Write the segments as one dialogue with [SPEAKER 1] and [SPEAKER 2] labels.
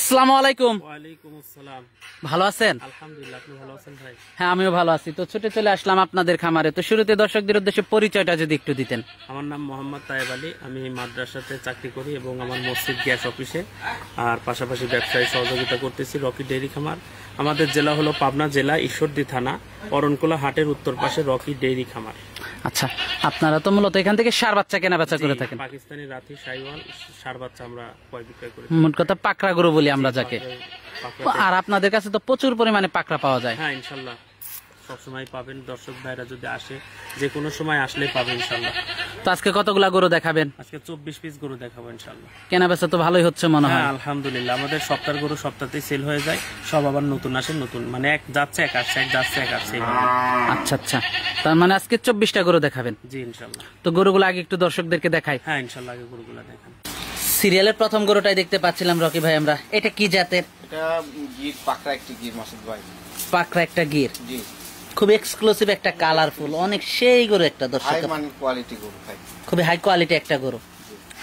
[SPEAKER 1] আসসালামু আলাইকুম।
[SPEAKER 2] ওয়ালাইকুম আসসালাম।
[SPEAKER 1] ভালো আছেন?
[SPEAKER 2] আলহামদুলিল্লাহ, আপনি ভালো আছেন ভাই?
[SPEAKER 1] হ্যাঁ, আমিও ভালো আছি। তো ছুটে চলে আসলাম আপনাদের খামারে। তো শুরুতে দর্শকদের উদ্দেশ্যে পরিচয়টা যদি একটু দিতেন।
[SPEAKER 2] আমার নাম মোহাম্মদ তায়েব আলী। আমি মাদ্রাসাতে চাকরি করি এবং আমার মসজিদ গ্যাস অফিসে আর পাশাপাশি ব্যবসায়ী সহযোগিতা করতেছি রকি ডেইরি খামার। আমাদের জেলা হলো পাবনা জেলা, ঈশ্বরদী থানা, অরণকুলা হাটের উত্তর পাশে রকি ডেইরি খামার।
[SPEAKER 1] আচ্ছা, আপনারা তো মূলত এখান থেকে ষাঁড় বাচ্চা কেনা বেচা করে থাকেন?
[SPEAKER 2] পাকিস্তানি রাথি শাইওয়াল ষাঁড় বাচ্চা আমরা ক্রয় বিক্রয় করি।
[SPEAKER 1] মোট কথা পাকড়া গরু বলি আমরা যাকে। আর আপনাদের কাছে তো প্রচুর পরিমাণে পাকড়া পাওয়া যায়।
[SPEAKER 2] হ্যাঁ, ইনশাল্লাহ সবসময় পাবেন। দর্শক ভাইরা যদি আসে, যে কোনো সময় আসলে পাবে ইনশাল্লাহ।
[SPEAKER 1] তো আজকে কতগুলা গরু দেখাবেন?
[SPEAKER 2] আজকে 24 পিস গরু দেখাবো ইনশাল্লাহ।
[SPEAKER 1] কেনা বেচা তো ভালোই হচ্ছে মনে হয়।
[SPEAKER 2] হ্যাঁ, আলহামদুলিল্লাহ। আমাদের সপ্তাহের গরু সপ্তাহতেই সেল হয়ে যায়, সব আবার নতুন আসে, নতুন মানে এক যাচ্ছে এক আসছে, এক যাচ্ছে এক আসছে।
[SPEAKER 1] আচ্ছা আচ্ছা, তার মানে আজকে 24টা গরু দেখাবেন?
[SPEAKER 2] জি ইনশাল্লাহ।
[SPEAKER 1] তো গরুগুলো আগে একটু দর্শকদেরকে দেখাই।
[SPEAKER 2] হ্যাঁ ইনশাল্লাহ, আগে গরুগুলো দেখান।
[SPEAKER 1] সিরিয়ালের প্রথম গরুটাই দেখতে পাচ্ছিলাম রকি ভাই আমরা। এটা কি জাতের?
[SPEAKER 3] এটা গির, পাকড়া একটি গির মাসুদ ভাই।
[SPEAKER 1] পাকড়া একটা গির,
[SPEAKER 3] জি।
[SPEAKER 1] খুব এক্সক্লুসিভ একটা কালারফুল, অনেক সেই গরু একটা দর্শক,
[SPEAKER 3] হাই মান কোয়ালিটি গরু ভাই,
[SPEAKER 1] খুবই হাই কোয়ালিটি একটা গরু।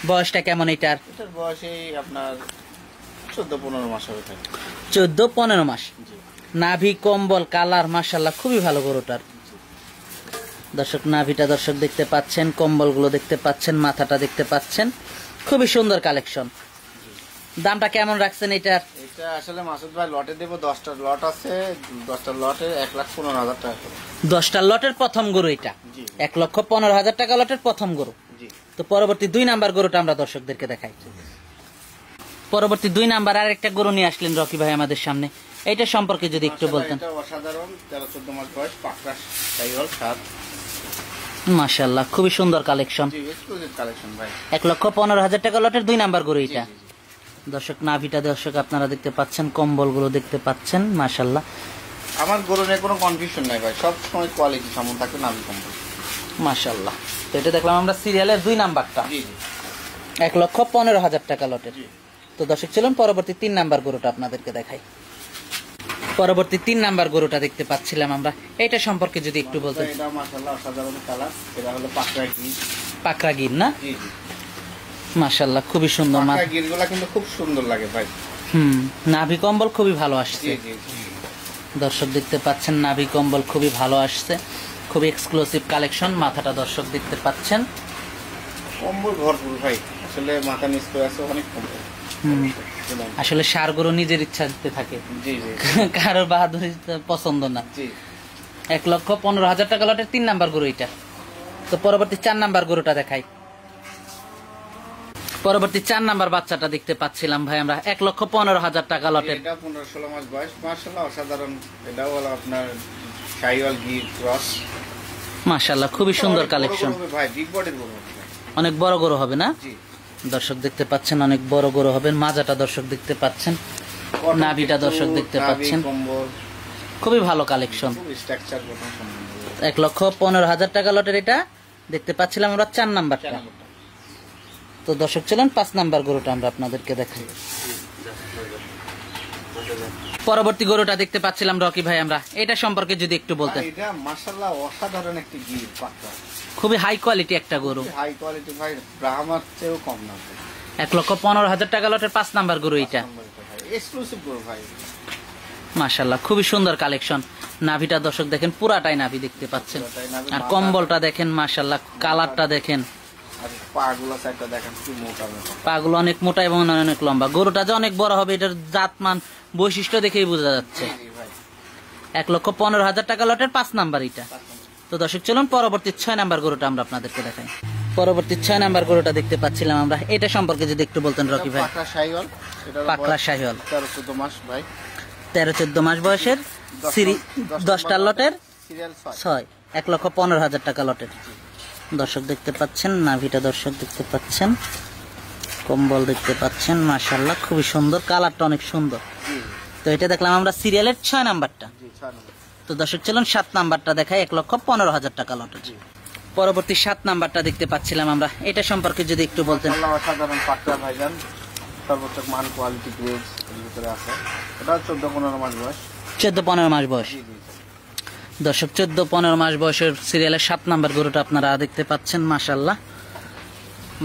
[SPEAKER 1] বয়সটা কেমন এটার?
[SPEAKER 3] এটার বয়স এই আপনার 14-15 মাস হবে ভাই।
[SPEAKER 1] 14-15 মাস।
[SPEAKER 3] জি।
[SPEAKER 1] নাভি, কম্বল, কালার মাশাআল্লাহ খুবই ভালো গরুটার। দর্শক নাভিটা দর্শক দেখতে পাচ্ছেন, কম্বলগুলো দেখতে পাচ্ছেন, মাথাটা দেখতে পাচ্ছেন, খুবই সুন্দর কালেকশন। দামটা কেমন রাখছেন এটার?
[SPEAKER 3] এটা আসলে মাসুদ ভাই লটে দেবো, 10টা লট আছে, 10টা লটে 1,15,000 টাকা করে।
[SPEAKER 1] 10টা লটের প্রথম গরু এটা?
[SPEAKER 3] জি।
[SPEAKER 1] 1,15,000 টাকা লটের প্রথম গরু।
[SPEAKER 3] জি।
[SPEAKER 1] তো পরবর্তী 2 নাম্বার গরুটা আমরা দর্শকদেরকে দেখাই। পরবর্তী 2 নাম্বার আর একটা গরু নিয়ে আসলেন রকি ভাই আমাদের সামনে, এটা সম্পর্কে যদি একটু বলতেন।
[SPEAKER 3] এটা অসাধারণ, 13-14 মাস বয়স, পাকড়া শাইওয়াল সার।
[SPEAKER 1] মাশাআল্লাহ খুবই সুন্দর কালেকশন।
[SPEAKER 3] জি, এক্সক্লুসিভ কালেকশন ভাই।
[SPEAKER 1] 1,15,000 টাকা লটের 2 নাম্বার গরু
[SPEAKER 3] জি,
[SPEAKER 1] এটা।
[SPEAKER 3] জি, জি।
[SPEAKER 1] দর্শক নাভিটা দর্শক আপনারা দেখতে পাচ্ছেন, কম্বলগুলো দেখতে পাচ্ছেন, মাশাআল্লাহ।
[SPEAKER 3] আমার গরু নিয়ে কোনো কনফিউশন নাই ভাই, সব সময় কোয়ালিটি সামন থাকে, নামি কম্বল।
[SPEAKER 1] মাশাআল্লাহ। তো এটা দেখলাম আমরা সিরিয়ালের 2 নাম্বারটা।
[SPEAKER 3] জি জি।
[SPEAKER 1] 1,15,000 টাকা লটের।
[SPEAKER 3] জি।
[SPEAKER 1] তো দর্শক চলুন পরবর্তী 3 নাম্বার গরুটা আপনাদেরকে দেখাই। পরবর্তী 3 নাম্বার গরুটা দেখতে পাচ্ছিলাম আমরা, এটা সম্পর্কে যদি একটু বলতেন।
[SPEAKER 3] এটা মাশাআল্লাহ অসাধারণ কালার, এটা হলো পাকড়া গির।
[SPEAKER 1] পাকড়া গির না?
[SPEAKER 3] জি জি।
[SPEAKER 1] মাশাআল্লাহ খুবই সুন্দর।
[SPEAKER 3] পাকড়া গিরগুলা কিন্তু খুব সুন্দর লাগে ভাই।
[SPEAKER 1] নাভি কম্বল খুবই ভালো আসছে।
[SPEAKER 3] জি জি জি।
[SPEAKER 1] দর্শক দেখতে পাচ্ছেন নাভি কম্বল খুবই ভালো আসছে, খুবই এক্সক্লুসিভ কালেকশন। মাথাটা দর্শক দেখতে পাচ্ছেন,
[SPEAKER 3] কম্বল ভরপুর ভাই, আসলে মাথা নিচ করে আছে অনেক কম্বল।
[SPEAKER 1] আসলে ষাঁড় গরু নিজের ইচ্ছা দিতে থাকে,
[SPEAKER 3] জি জি।
[SPEAKER 1] কারোর বাহাদুরি পছন্দ না।
[SPEAKER 3] জি।
[SPEAKER 1] 1,15,000 টাকা লটের 3 নাম্বার গরু এটা। তো পরবর্তী 4 নাম্বার গরুটা দেখাই। পরবর্তী 4 নাম্বার বাচ্চাটা দেখতে পাচ্ছিলাম ভাই আমরা, 1,15,000 টাকা লটের।
[SPEAKER 3] এটা 15-16 মাস বয়স, মাশাআল্লাহ অসাধারণ। এটাও হলো আপনার শাইওয়াল গির ক্রস।
[SPEAKER 1] মাশাআল্লাহ খুবই সুন্দর কালেকশন।
[SPEAKER 3] ভাই বিগ বডির গরু,
[SPEAKER 1] অনেক বড় গরু হবে না?
[SPEAKER 3] জি।
[SPEAKER 1] দর্শক দেখতে পাচ্ছেন অনেক বড় গরু হবে। মাজাটা দর্শক দেখতে পাচ্ছেন, নাভিটা দর্শক দেখতে পাচ্ছেন, খুবই ভালো কালেকশন। 1,15,000 টাকা লটের এটা দেখতে পাচ্ছিলাম আমরা 4 নাম্বারটা। তো দর্শক চলেন 5 নাম্বার গরুটা আমরা আপনাদেরকে দেখাই। পরবর্তী গরুটা দেখতে পাচ্ছিলাম রকি ভাই আমরা, এটা সম্পর্কে যদি একটু বলতেন।
[SPEAKER 3] এটা মাশাআল্লাহ অসাধারণ একটি গির, পাকড়া
[SPEAKER 1] খুবই হাই কোয়ালিটি একটা গরু,
[SPEAKER 3] হাই কোয়ালিটি ভাই, ব্রাহ্মার চেয়েও কম না।
[SPEAKER 1] 1,15,000 টাকা লটের 5 নাম্বার গরু এটা।
[SPEAKER 3] এক্সক্লুসিভ গরু ভাই,
[SPEAKER 1] মাশাআল্লাহ খুবই সুন্দর কালেকশন। নাভিটা দর্শক দেখেন, পুরাটাই নাভি দেখতে পাচ্ছেন, আর কম্বলটা দেখেন, মাশাআল্লাহ কালারটা দেখেন,
[SPEAKER 3] আর পাগুলো সাইডটা দেখেন কি মোটা মোটা,
[SPEAKER 1] পাগুলো অনেক মোটা এবং অনেক লম্বা। গরুটা যে অনেক বড় হবে এটার জাতমান বৈশিষ্ট্য দেখেই বোঝা যাচ্ছে। 1,15,000 টাকা লটের 5 নাম্বার এটা। তো দর্শক চলুন পরবর্তী 6 নাম্বার গরুটা আমরা আপনাদেরকে দেখাই। পরবর্তী 6 নাম্বার গরুটা দেখতে পাচ্ছিলাম আমরা, এটা সম্পর্কে যদি একটু বলতেন রকি ভাই।
[SPEAKER 3] পাকড়া শাইওয়াল, এটা
[SPEAKER 1] পাকড়া শাহিওয়াল,
[SPEAKER 3] 13-14 মাস ভাই,
[SPEAKER 1] 13-14 মাস বয়সের, 10টা লটের
[SPEAKER 3] সিরিয়াল
[SPEAKER 1] 6, 1,15,000 টাকা লটের। দর্শক দেখতে পাচ্ছেন নাভিটা দর্শক দেখতে পাচ্ছেন, কম্বল দেখতে পাচ্ছেন, মাশাআল্লাহ খুবই সুন্দর, কালারটা অনেক সুন্দর। তো এটা দেখলাম আমরা সিরিয়ালের 6 নাম্বারটা। তো দর্শক চলুন 7 নাম্বারটা দেখাই, 1,15,000 টাকা লটের। পরবর্তী 7 নাম্বারটা দেখতে পাচ্ছিলাম আমরা, এটা সম্পর্কে যদি একটু বলতেন।
[SPEAKER 3] অসাধারণ পাকড়া ভাইজান, সর্বোচ্চ মান কোয়ালিটি গ্রেড এর ভিতরে আছে। এটা 14-15 মাস বয়স।
[SPEAKER 1] 14-15 মাস বয়স।
[SPEAKER 3] জি জি।
[SPEAKER 1] দর্শক 14-15 মাস বয়সের সিরিয়ালের 7 নাম্বার গরুটা আপনারা দেখতে পাচ্ছেন, মাশাআল্লাহ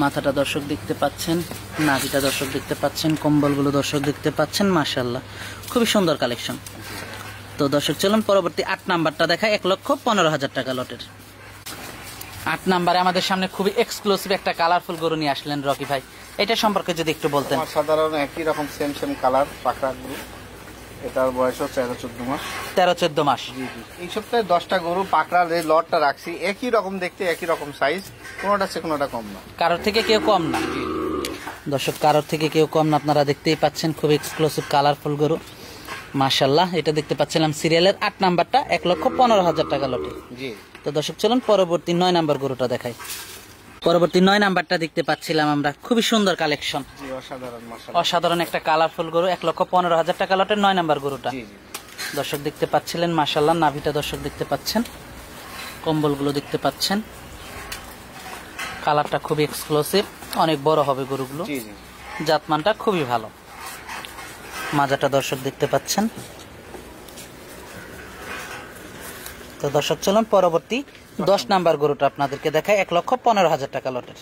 [SPEAKER 1] মাথাটা দর্শক দেখতে পাচ্ছেন, নাভিটা দর্শক দেখতে পাচ্ছেন, কম্বলগুলো দর্শক দেখতে পাচ্ছেন। মাশাআল্লাহ, খুবই সুন্দর কালেকশন। তো দর্শক চলুন পরবর্তী 8 নাম্বারটা দেখায়। 1,15,000 টাকা লটের 8 নাম্বারে আমাদের সামনে খুবই এক্সক্লুসিভ একটা কালারফুল গরু নিয়ে আসলেন রকি ভাই, এটা সম্পর্কে যদি একটু বলতেন।
[SPEAKER 3] সাধারণ একই রকম সেম কালার পাকড়া গরু, এটার বয়স হচ্ছে 13-14 মাস।
[SPEAKER 1] 13-14 মাস।
[SPEAKER 3] এই সপ্তাহে 10টা গরু পাকড়ার যে লটটা রাখছি একই রকম দেখতে, একই রকম সাইজ, কোনোটা সে কোনোটা কম না,
[SPEAKER 1] কারোর থেকে কেউ কম না। দর্শক কারোর থেকে কেউ কম না, আপনারা দেখতেই পাচ্ছেন খুব এক্সক্লুসিভ কালারফুল গরু। মাশাআল্লাহ, এটা দেখতে পাচ্ছিলাম সিরিয়ালের 8 নাম্বারটা 1,15,000 টাকা লটে।
[SPEAKER 3] জি।
[SPEAKER 1] তো দর্শক চলুন পরবর্তী 9 নাম্বার গরুটা দেখাই। পরবর্তী 9 নাম্বারটা দেখতে পাচ্ছিলাম আমরা, খুবই সুন্দর কালেকশন,
[SPEAKER 3] জি, অসাধারণ মাশাআল্লাহ,
[SPEAKER 1] অসাধারণ একটা কালারফুল গরু। 1,15,000 টাকা লটের 9 নাম্বার গরুটা।
[SPEAKER 3] জি জি।
[SPEAKER 1] দর্শক দেখতে পাচ্ছিলেন মাশাআল্লাহ, নাভিটা দর্শক দেখতে পাচ্ছেন, কম্বলগুলো দেখতে পাচ্ছেন, কালারটা খুবই এক্সক্লুসিভ, অনেক বড় হবে গরুগুলো,
[SPEAKER 3] জি জি।
[SPEAKER 1] জাতমানটা খুবই ভালো। মাজাটা দর্শক দেখতে পাচ্ছেন। তো দর্শক চলুন পরবর্তী 10 নাম্বার গরুটা আপনাদেরকে দেখায়। 1,15,000 টাকা লটের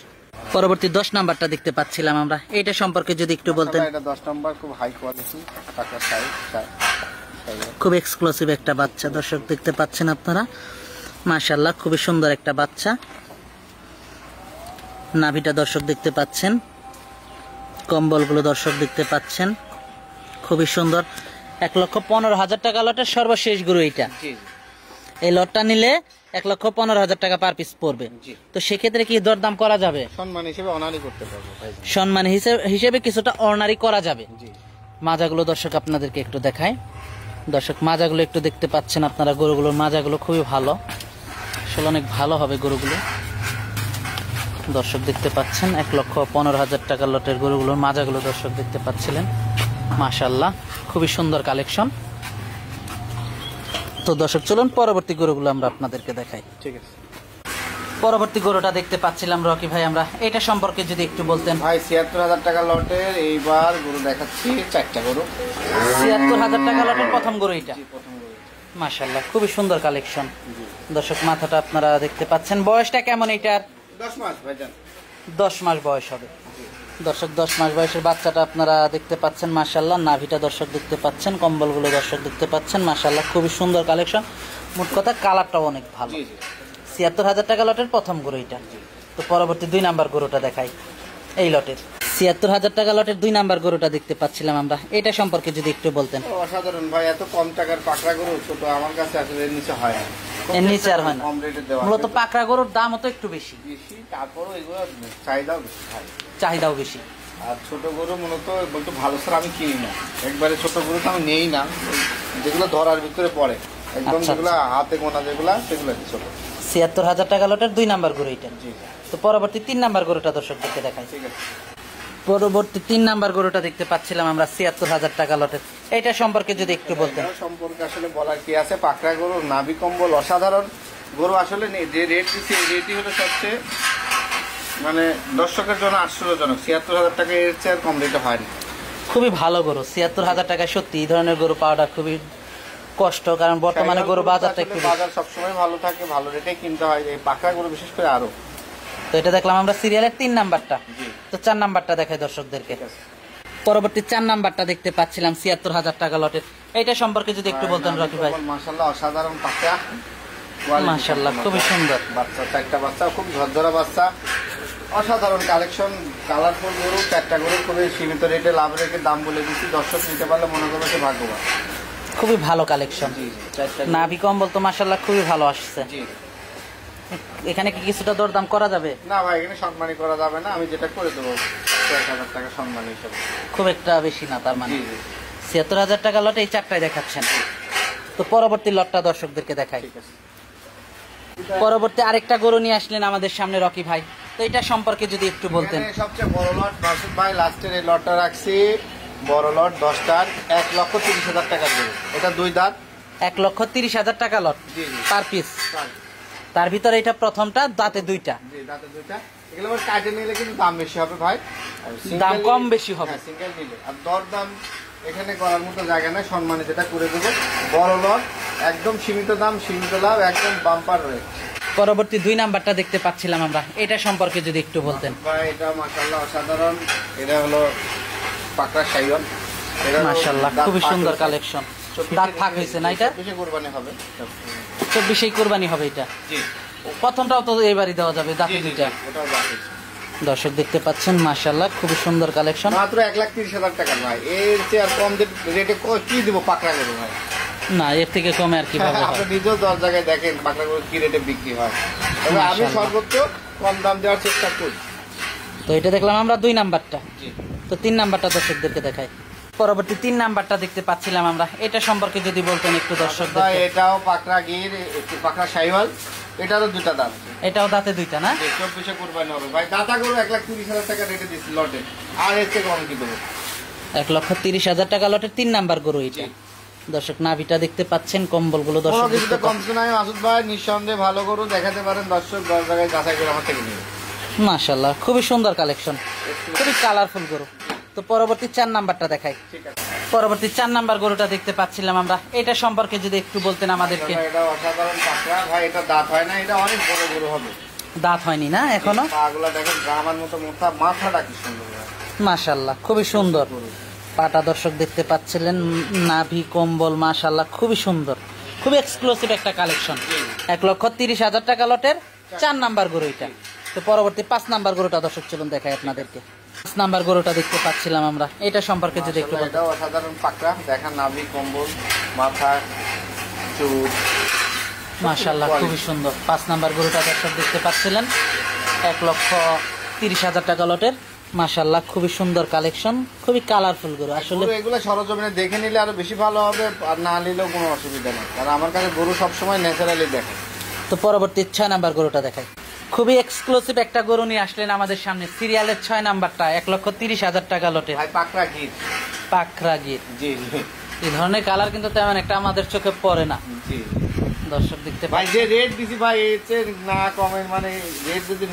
[SPEAKER 1] পরবর্তী 10 নাম্বারটা দেখতে পাচ্ছিলাম আমরা, এইটা সম্পর্কে যদি একটু বলতেন।
[SPEAKER 3] এটা 10 নাম্বার, খুব হাই কোয়ালিটি পাকড়া সাইজ,
[SPEAKER 1] খুব এক্সক্লুসিভ একটা বাচ্চা দর্শক দেখতে পাচ্ছেন আপনারা। মাশাআল্লাহ, খুবই সুন্দর একটা বাচ্চা। নাভিটা দর্শক দেখতে পাচ্ছেন, কম্বলগুলো দর্শক দেখতে পাচ্ছেন, খুবই সুন্দর। 1,15,000 টাকা লটের সর্বশেষ গরু এইটা।
[SPEAKER 3] জি জি।
[SPEAKER 1] এই লটটা নিলে 1,15,000 টাকা পার পিস পড়বে।
[SPEAKER 3] জি।
[SPEAKER 1] তো সেক্ষেত্রে কি দরদাম করা যাবে?
[SPEAKER 3] সম্মান হিসেবে অনারি করতে পারবো ভাই।
[SPEAKER 1] সম্মান হিসেবে কিছুটা অর্নারি করা যাবে।
[SPEAKER 3] জি।
[SPEAKER 1] মাজাগুলো দর্শক আপনাদেরকে একটু দেখায়। দর্শক মাজাগুলো একটু দেখতে পাচ্ছেন আপনারা, গরুগুলোর মাজাগুলো খুবই ভালো, আসলে অনেক ভালো হবে গরুগুলো। দর্শক দেখতে পাচ্ছেন 1,15,000 টাকা লটের গরুগুলোর মাজাগুলো দর্শক দেখতে পাচ্ছিলেন। মাশাআল্লাহ, খুবই সুন্দর কালেকশন। তো দর্শক চলুন পরবর্তী গরুগুলো আমরা আপনাদেরকে দেখাই।
[SPEAKER 3] ঠিক আছে।
[SPEAKER 1] পরবর্তী গরুটা দেখতে পাচ্ছিলাম রকি ভাই আমরা, এটা সম্পর্কে যদি একটু বলতেন।
[SPEAKER 3] ভাই ৭৬,০০০ টাকা লটের এইবার গরু দেখাচ্ছি, 4টা গরু।
[SPEAKER 1] ৭৬,০০০ টাকা লটের প্রথম গরু এটা।
[SPEAKER 3] জি, প্রথম গরু।
[SPEAKER 1] মাশাআল্লাহ, খুবই সুন্দর কালেকশন। দর্শক মাথাটা আপনারা দেখতে পাচ্ছেন, বয়সটা কেমন এটার?
[SPEAKER 3] 10 মাস ভাইজান।
[SPEAKER 1] 10 মাস বয়স হবে। দর্শক 10 মাস বয়সের বাচ্চাটা আপনারা দেখতে পাচ্ছেন। মাশাআল্লাহ, নাভিটা দর্শক দেখতে পাচ্ছেন, কম্বলগুলো দর্শক দেখতে পাচ্ছেন। মাশাআল্লাহ, খুবই সুন্দর কালেকশন। মোট কথা কালারটাও অনেক ভালো।
[SPEAKER 3] জি জি।
[SPEAKER 1] ৭৬,০০০ টাকা লটের প্রথম গরু এটা। তো পরবর্তী 2 নাম্বার গরুটা দেখাই এই লটের। ৭৬,০০০ টাকা লটের 2 নাম্বার গরুটা দেখতে পাচ্ছিলাম আমরা, এটা সম্পর্কে যদি একটু বলতেন।
[SPEAKER 3] অসাধারণ ভাই, এত কম টাকার পাকড়া গরু ছোট আমার কাছে আসলে এর নিচে হয় না,
[SPEAKER 1] এর নিচে আর হয় না।
[SPEAKER 3] কম রেটে দেওয়া
[SPEAKER 1] মূলত পাকড়া গরুর দামও তো একটু বেশি,
[SPEAKER 3] তারপরও এগুলো চাহিদাও বেশি ভাই,
[SPEAKER 1] চাহিদাও বেশি।
[SPEAKER 3] আর ছোট গরু মূলত বলতে ভালো স্যার আমি কিনি না, একবারে ছোট গরু তো আমি নেই না, যেগুলো ধরার ভিতরে পড়ে একদম,
[SPEAKER 1] আচ্ছা,
[SPEAKER 3] যেগুলো হাতে গোনা যেগুলো সেগুলো ছোট।
[SPEAKER 1] ৭৬,০০০ টাকা লটের 2 নাম্বার গরু এটা।
[SPEAKER 3] জি।
[SPEAKER 1] তো পরবর্তী 3 নাম্বার গরুটা দর্শকদেরকে দেখাই।
[SPEAKER 3] ঠিক আছে।
[SPEAKER 1] পরবর্তী 3 নাম্বার গরুটা দেখতে পাচ্ছিলাম আমরা ৭৬,০০০ টাকা লটের, এটা সম্পর্কে যদি একটু বলতেন।
[SPEAKER 3] এটার সম্পর্কে আসলে বলার কি আছে, পাকড়া গরু নাভি কম্বল অসাধারণ গরু আসলে নেই, যে রেট দিচ্ছে এই রেটই হলো সবচেয়ে মানে দর্শকের জন্য আশ্চর্যজনক। ৭৬,০০০ টাকা এর চেয়ে আর কম রেটে হয় না।
[SPEAKER 1] খুবই ভালো গরু, ৭৬,০০০ টাকায় সত্যি এই ধরনের গরু পাওয়াটা খুবই কষ্ট, কারণ বর্তমানে গরু বাজারটা একটু বেশি।
[SPEAKER 3] বাজার সবসময় ভালো থাকে, ভালো রেটে কিনতে হয়, এই পাকড়া গরু বিশেষ করে আরো।
[SPEAKER 1] তো এটা দেখলাম আমরা সিরিয়ালের 3 নাম্বারটা।
[SPEAKER 3] জি।
[SPEAKER 1] তো 4 নাম্বারটা দেখাই দর্শকদেরকে।
[SPEAKER 3] ঠিক আছে।
[SPEAKER 1] পরবর্তী 4 নাম্বারটা দেখতে পাচ্ছিলাম ৭৬,০০০ টাকা লটের, এটা সম্পর্কে যদি একটু বলতেন রকি ভাই।
[SPEAKER 3] মাশাআল্লাহ, অসাধারণ পাকড়া,
[SPEAKER 1] মাশাআল্লাহ, খুবই সুন্দর
[SPEAKER 3] বাচ্চা, 4টা বাচ্চা, খুব ঝরঝরা বাচ্চা, অসাধারণ কালেকশন, কালারফুল গরু, 4টা গরু খুবই সীমিত রেটে লাভ রেখে দাম বলে দিচ্ছি, দর্শক নিতে পারলে মনে করবে সে ভাগ্যবান।
[SPEAKER 1] খুবই ভালো কালেকশন।
[SPEAKER 3] জি জি, 4টা
[SPEAKER 1] নাভি কম্বল তো মাশাআল্লাহ খুবই ভালো আসছে।
[SPEAKER 3] জি।
[SPEAKER 1] এখানে কি কিছুটা দরদাম করা যাবে?
[SPEAKER 3] না ভাই, এখানে সম্মানী করা যাবে না, আমি যেটা করে দেবো 1,000 টাকা সম্মান হিসাবে।
[SPEAKER 1] খুব একটা বেশি না তার মানে।
[SPEAKER 3] জি জি।
[SPEAKER 1] ৭৬,০০০ টাকা লটে এই 4টাই দেখাচ্ছেন। তো পরবর্তী লটটা দর্শকদেরকে দেখাই।
[SPEAKER 3] ঠিক আছে।
[SPEAKER 1] পরবর্তী আরেকটা গরু নিয়ে আসলেন আমাদের সামনে রকি ভাই, তো এটা সম্পর্কে যদি একটু বলতেন।
[SPEAKER 3] এখানে সবচেয়ে বড় লট মাসুদ ভাই, লাস্টের এই লটটা রাখছি বড় লট 10টার 1,30,000 টাকার গরু, এটা 2 দাঁত।
[SPEAKER 1] 1,30,000 টাকা লট
[SPEAKER 3] জি জি।
[SPEAKER 1] Per piece. তার ভিতরে এটা প্রথমটা, দাঁতে 2টা।
[SPEAKER 3] জি, দাঁতে 2টা। এগুলো আবার কাটে নিলে কিন্তু দাম বেশি হবে ভাই, আর single
[SPEAKER 1] দাম কম
[SPEAKER 3] নিলে-
[SPEAKER 1] বেশি হবে।
[SPEAKER 3] হ্যাঁ, সিঙ্গেল নিলে আর দরদাম এখানে করার মতো জায়গা নাই, সম্মানে যেটা করে দেবো। বড় লট, একদম সীমিত দাম, সীমিত লাভ, একদম বাম্পার রয়েছে।
[SPEAKER 1] পরবর্তী 2 নাম্বারটা দেখতে পাচ্ছিলাম আমরা, এটা সম্পর্কে যদি একটু বলতেন।
[SPEAKER 3] ভাই এটা মাশাআল্লাহ অসাধারণ, এটা হলো পাকড়া শাইওয়াল, এটা
[SPEAKER 1] মাশাআল্লাহ খুবই সুন্দর কালেকশন। দাঁত ফাঁক হয়েছে না এটা?
[SPEAKER 3] 24 কোরবানি হবে,
[SPEAKER 1] 24 কোরবানি হবে এটা।
[SPEAKER 3] জি
[SPEAKER 1] প্রথমটাও তো এইবারই দেওয়া যাবে, দাঁতে দুইটা।
[SPEAKER 3] ওটাও বাকি।
[SPEAKER 1] দর্শক দেখতে পাচ্ছেন মাশাআল্লাহ খুবই সুন্দর কালেকশন।
[SPEAKER 3] মাত্র 1,30,000 টাকা ভাই, এর চেয়ে আর কম রেটে কি দিব পাকড়া গরু ভাই?
[SPEAKER 1] না, এর থেকে কমে আর কিভাবে
[SPEAKER 3] আপনি
[SPEAKER 1] হয়?
[SPEAKER 3] নিজেও 10 জায়গায় দেখেন পাকড়া গরু কি রেটে বিক্রি হয়, তবে আমি
[SPEAKER 1] মাশাআল্লাহ।
[SPEAKER 3] সর্বোচ্চ কম দাম দেওয়ার চেষ্টা করি।
[SPEAKER 1] তো এটা দেখলাম আমরা 2 নাম্বারটা।
[SPEAKER 3] জি
[SPEAKER 1] তো 3 নাম্বারটা দর্শকদেরকে দেখাই। পরবর্তী 3 নাম্বারটা দেখতে পাচ্ছিলাম আমরা, এটা সম্পর্কে যদি বলতেন একটু
[SPEAKER 3] ভাই
[SPEAKER 1] দর্শকদের।
[SPEAKER 3] এটাও পাকড়া গির, একটু পাকড়া শাইওয়াল, এটারও দুটা দাম।
[SPEAKER 1] এটাও দাঁতে দুইটা না?
[SPEAKER 3] 24 কোরবানি হবে ভাই, দাতা গরু 1,30,000 টাকা রেটে দিচ্ছি লটে, আর এর থেকে কম কি দেবো?
[SPEAKER 1] 1,30,000 টাকা লটের 3 নাম্বার গরু এটা।
[SPEAKER 3] জি।
[SPEAKER 1] দর্শক নাভিটা দেখতে পাচ্ছেন, কম্বলগুলো
[SPEAKER 3] কোনো
[SPEAKER 1] দর্শক
[SPEAKER 3] কিছুতে কম নাই মাসুদ ভাই, নিঃসন্দেহে ভালো গরু দেখাতে পারেন, দর্শক 10 জায়গায় যাচাই করে আমার থেকে নেবে।
[SPEAKER 1] মাশাআল্লাহ খুবই সুন্দর কালেকশন, খুবই কালারফুল গরু। তো পরবর্তী 4 নাম্বারটা দেখাই।
[SPEAKER 3] ঠিক আছে,
[SPEAKER 1] পরবর্তী 4 নাম্বার গরুটা দেখতে পাচ্ছিলাম আমরা, এটা সম্পর্কে যদি একটু বলতেন আমাদেরকে।
[SPEAKER 3] এটা অসাধারণ পাকড়া ভাই, এটা দাঁত হয় না, এটা অনেক বড় গরু হবে।
[SPEAKER 1] দাঁত হয়নি না এখনো?
[SPEAKER 3] পাগুলা দেখেন গ্রামের মতো মোটা, মাথাটা কি সুন্দর ভাই।
[SPEAKER 1] মাশাআল্লাহ খুবই সুন্দর পাটা দর্শক দেখতে পাচ্ছিলেন, নাভি কম্বল মাশাআল্লাহ খুবই সুন্দর, খুবই এক্সক্লুসিভ একটা কালেকশন। 1,30,000 টাকা লটের 4 নাম্বার গরু এটা। তো পরবর্তী 5 নাম্বার গরুটা দর্শক চলুন দেখাই আপনাদেরকে। 5 নাম্বার গরুটা দেখতে পাচ্ছিলাম আমরা, এটা সম্পর্কে যদি একটু বলতেন।
[SPEAKER 3] এটাও অসাধারণ পাকড়া, দেখেন নাভি কম্বল, মাথা, চুল,
[SPEAKER 1] মাশাআল্লাহ খুবই সুন্দর। 5 নাম্বার গরুটা দর্শক দেখতে পাচ্ছিলেন, 1,30,000 টাকা লটের। মাশাআল্লাহ খুবই সুন্দর কালেকশন, খুবই কালারফুল গরু আসলে।
[SPEAKER 3] গরু এগুলো সরজমিনে দেখে নিলে আরো বেশি ভালো হবে, আর না নিলেও কোনো অসুবিধা নেই, কারণ আমার কাছে গরু সবসময় ন্যাচারালি দেখে।
[SPEAKER 1] তো পরবর্তী 6 নাম্বার গরুটা দেখাই। খুবই এক্সক্লুসিভ একটা গরু নিয়ে আসলেন আমাদের সামনে, সিরিয়ালের 6 নাম্বারটা, 1,30,000 টাকা লটের
[SPEAKER 3] ভাই পাকড়া গির,
[SPEAKER 1] পাকড়া গির।
[SPEAKER 3] জি জি
[SPEAKER 1] এই ধরনের কালার কিন্তু তেমন একটা আমাদের চোখে পড়ে না,
[SPEAKER 3] জি
[SPEAKER 1] দর্শক দেখতে
[SPEAKER 3] ভাই।
[SPEAKER 1] পাই।
[SPEAKER 3] যে রেট দিছি ভাই, এর চেয়ে না কমে, মানে রেট যদি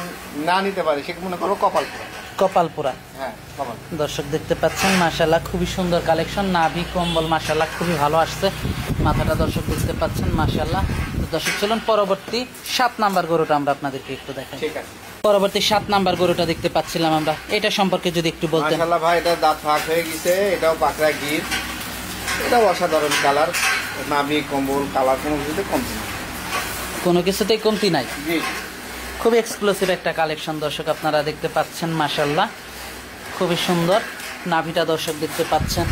[SPEAKER 3] না নিতে পারে সে মনে করো কপাল পোড়া।
[SPEAKER 1] কপাল পোড়া।
[SPEAKER 3] হ্যাঁ কপাল।
[SPEAKER 1] দর্শক দেখতে পাচ্ছেন মাশাআল্লাহ খুবই সুন্দর কালেকশন, নাভি কম্বল মাশাআল্লাহ খুবই ভালো আসছে, মাথাটা দর্শক দেখতে পাচ্ছেন মাশাআল্লাহ। তো দর্শক চলুন পরবর্তী 7 নাম্বার গরুটা আমরা আপনাদেরকে একটু দেখাই।
[SPEAKER 3] ঠিক আছে,
[SPEAKER 1] পরবর্তী 7 নাম্বার গরুটা দেখতে পাচ্ছিলাম আমরা, এটা সম্পর্কে যদি একটু বলতেন।
[SPEAKER 3] মাশাআল্লাহ ভাই, এটা দাঁত ফাঁক হয়ে গেছে, এটাও পাকড়া গির, এটাও অসাধারণ কালার, নাভি কম্বল কালার কোনো কিছুতে কমছে না,
[SPEAKER 1] কোনো কিছুতেই কমতি নাই,
[SPEAKER 3] জি
[SPEAKER 1] খুবই এক্সক্লুসিভ একটা কালেকশন দর্শক আপনারা দেখতে পাচ্ছেন মাশাআল্লাহ খুবই সুন্দর। নাভিটা দর্শক দেখতে পাচ্ছেন,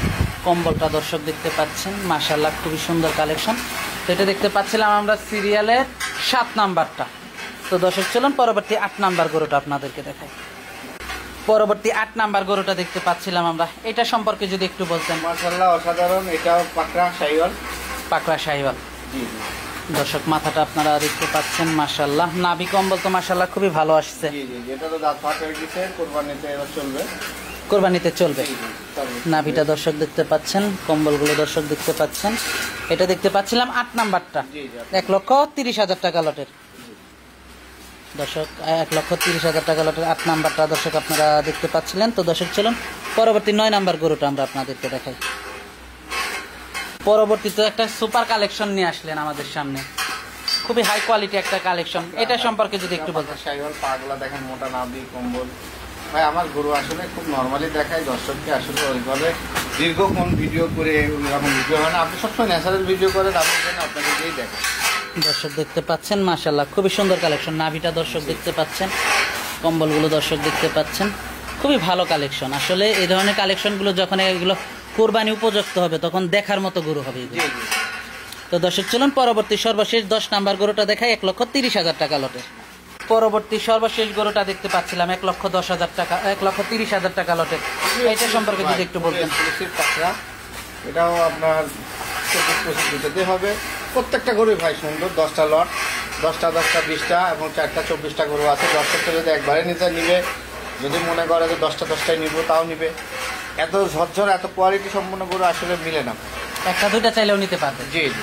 [SPEAKER 1] কম্বলটা দর্শক দেখতে পাচ্ছেন মাশাআল্লাহ খুবই সুন্দর কালেকশন। তো এটা দেখতে পাচ্ছিলাম আমরা সিরিয়ালের 7 নাম্বারটা। তো দর্শক চলুন পরবর্তী 8 নাম্বার গরুটা আপনাদেরকে দেখাই। পরবর্তী 8 নাম্বার গরুটা দেখতে পাচ্ছিলাম আমরা, এটা সম্পর্কে যদি একটু বলতেন।
[SPEAKER 3] মাশাআল্লাহ অসাধারণ, এটাও পাকড়া শাইওয়াল,
[SPEAKER 1] পাকড়া শাহিওয়াল।
[SPEAKER 3] জি জি
[SPEAKER 1] দর্শক মাথাটা আপনারা দেখতে পাচ্ছেন মাশাআল্লাহ, নাভি কম্বল তো মাশাআল্লাহ খুবই ভালো আসছে,
[SPEAKER 3] জি জি, এটা তো দাঁত ফাঁক হয়ে গেছে, কোরবানিতে এবার চলবে,
[SPEAKER 1] কোরবানিতে চলবে।
[SPEAKER 3] জি জি চলবে।
[SPEAKER 1] নাভিটা দর্শক দেখতে পাচ্ছেন, কম্বলগুলো দর্শক দেখতে পাচ্ছেন। এটা দেখতে পাচ্ছিলাম 8 নাম্বারটা,
[SPEAKER 3] জি জি
[SPEAKER 1] 1,30,000 টাকা লটের। দর্শক 1,30,000 টাকা লটের 8 নাম্বারটা দর্শক আপনারা দেখতে পাচ্ছিলেন। তো দর্শক চলুন পরবর্তী 9 নাম্বার গরুটা আমরা আপনাদেরকে দেখাই। পরবর্তীতে একটা সুপার কালেকশন নিয়ে আসলেন আমাদের সামনে, খুবই হাই কোয়ালিটি একটা কালেকশন, এটা সম্পর্কে যদি একটু বলতেন।
[SPEAKER 3] শাইওয়াল, পাগুলা দেখেন মোটা, নাভি কম্বল। ভাই আমার গরু আসলে খুব নর্মালি দেখায় দর্শককে, আসলে ওইভাবে দীর্ঘক্ষণ ভিডিও করে ওইরকম ভিডিও হয় না, আপনি সবসময় ন্যাচারাল ভিডিও করেন, আপনার জন্য আপনাকে দিয়েই দেখেন।
[SPEAKER 1] দর্শক দেখতে পাচ্ছেন মাশাআল্লাহ খুবই সুন্দর কালেকশন, নাভিটা দর্শক দেখতে পাচ্ছেন, কম্বলগুলো দর্শক দেখতে পাচ্ছেন, খুবই ভালো কালেকশন। আসলে এই ধরনের কালেকশনগুলো যখন এগুলো কোরবানি উপযুক্ত হবে তখন দেখার মতো গরু হবে এগুলো।
[SPEAKER 3] জি জি
[SPEAKER 1] তো দর্শক চলুন পরবর্তী সর্বশেষ 10 নাম্বার গরুটা দেখাই, 1,30,000 টাকা লটের। পরবর্তী সর্বশেষ গরুটা দেখতে পাচ্ছিলাম 1,10,000 টাকা, 1,30,000 টাকা লটের, এটা সম্পর্কে যদি একটু বলতেন।
[SPEAKER 3] পাকড়া, এটাও আপনার 25-25 দুটোতে হবে, প্রত্যেকটা গরুই ভাই সুন্দর, 10টা লট, 10টা 20টা এবং 4টা 24টা গরু আছে। দর্শকটা যদি একবারে নিতে নিবে, যদি মনে করে যে 10টা 10টাই নিব তাও নিবে, এত ঝরঝর এত কোয়ালিটি সম্পন্ন গরু আসলে মিলে না।
[SPEAKER 1] একটা দুইটা চাইলেও নিতে পারবেন,
[SPEAKER 3] জি জি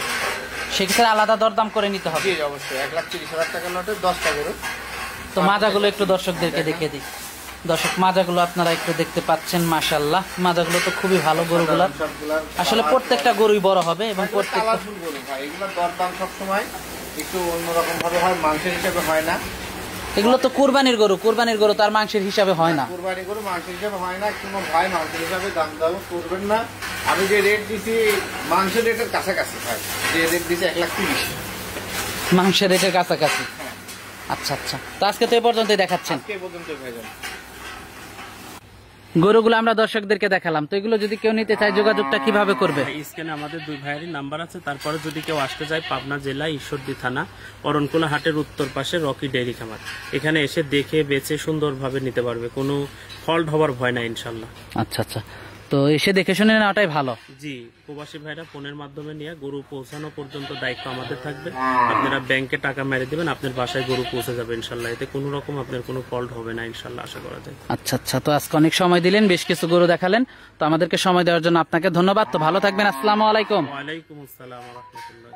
[SPEAKER 1] সেক্ষেত্রে আলাদা দরদাম করে নিতে হবে।
[SPEAKER 3] জি অবশ্যই, 1,30,000 টাকা লটে 10টা গরু।
[SPEAKER 1] তো মাজাগুলো একটু দর্শকদেরকে দেখিয়ে দিই। দর্শক মাজাগুলো আপনারা একটু দেখতে পাচ্ছেন মাশাআল্লাহ, মাজাগুলো তো খুবই ভালো গরুগুলার,
[SPEAKER 3] সবগুলার
[SPEAKER 1] আসলে প্রত্যেকটা গরুই বড় হবে এবং
[SPEAKER 3] প্রত্যেকটা
[SPEAKER 1] প্রত্যেকটা
[SPEAKER 3] কালারফুল গরু ভাই, এগুলোর দরদাম সবসময় একটু অন্যরকম ভাবে হয়, মাংসের হিসাবে হয় না।
[SPEAKER 1] এগুলো তো কুরবানির গরু তার মাংসের হিসাবে হয় না।
[SPEAKER 3] কুরবানি গরু মাংসের হিসাবে হয় না, কোনো ভাই মাংসের হিসাবে দাম দাম করবেন না। আমি যে রেট দিছি মাংসের রেটের কাছাকাছি ভাই, যে রেট দিছি 1,30,000
[SPEAKER 1] মাংসের রেটের কাছাকাছি। আচ্ছা আচ্ছা, তো আজকে তো এই পর্যন্তই দেখাচ্ছেন।
[SPEAKER 3] আজকে এই পর্যন্ত ভাইজান।
[SPEAKER 1] গরুগুলো আমরা দর্শকদেরকে দেখালাম, তো এগুলো যদি কেউ নিতে চায় যোগাযোগটা কিভাবে করবে?
[SPEAKER 2] স্ক্রিনে আমাদের দুই ভাইয়েরই নাম্বার আছে। তারপরে যদি কেউ আসতে চায়, পাবনা জেলা ঈশ্বরদী থানা অরণকুলা হাটের উত্তর পাশে রকি ডেইরি খামার, এখানে এসে দেখে বেচে সুন্দরভাবে নিতে পারবে, কোনো ফল্ট হবার ভয় নাই ইনশাল্লাহ।
[SPEAKER 1] আচ্ছা আচ্ছা, তো এসে দেখে শুনে নেওয়াটাই ভালো।
[SPEAKER 2] জি, প্রবাসী ভাইরা ফোনের মাধ্যমে নিয়ে গরু পৌঁছানো পর্যন্ত দায়িত্ব আমাদের থাকবে। আপনারা ব্যাংকে টাকা মেরে দেবেন, আপনার বাসায় গরু পৌঁছে যাবে ইনশাল্লাহ। এতে কোনো রকম আপনার কোনো ফল্ট হবে না ইনশাল্লাহ, আশা করা যায়।
[SPEAKER 1] আচ্ছা আচ্ছা, তো আজকে অনেক সময় দিলেন, বেশ কিছু গরু দেখালেন, তো আমাদেরকে সময় দেওয়ার জন্য আপনাকে ধন্যবাদ। তো ভালো থাকবেন, আসসালামু আলাইকুম।
[SPEAKER 2] ওয়ালাইকুম আসসালাম ওয়া রাহমাতুল্লাহ।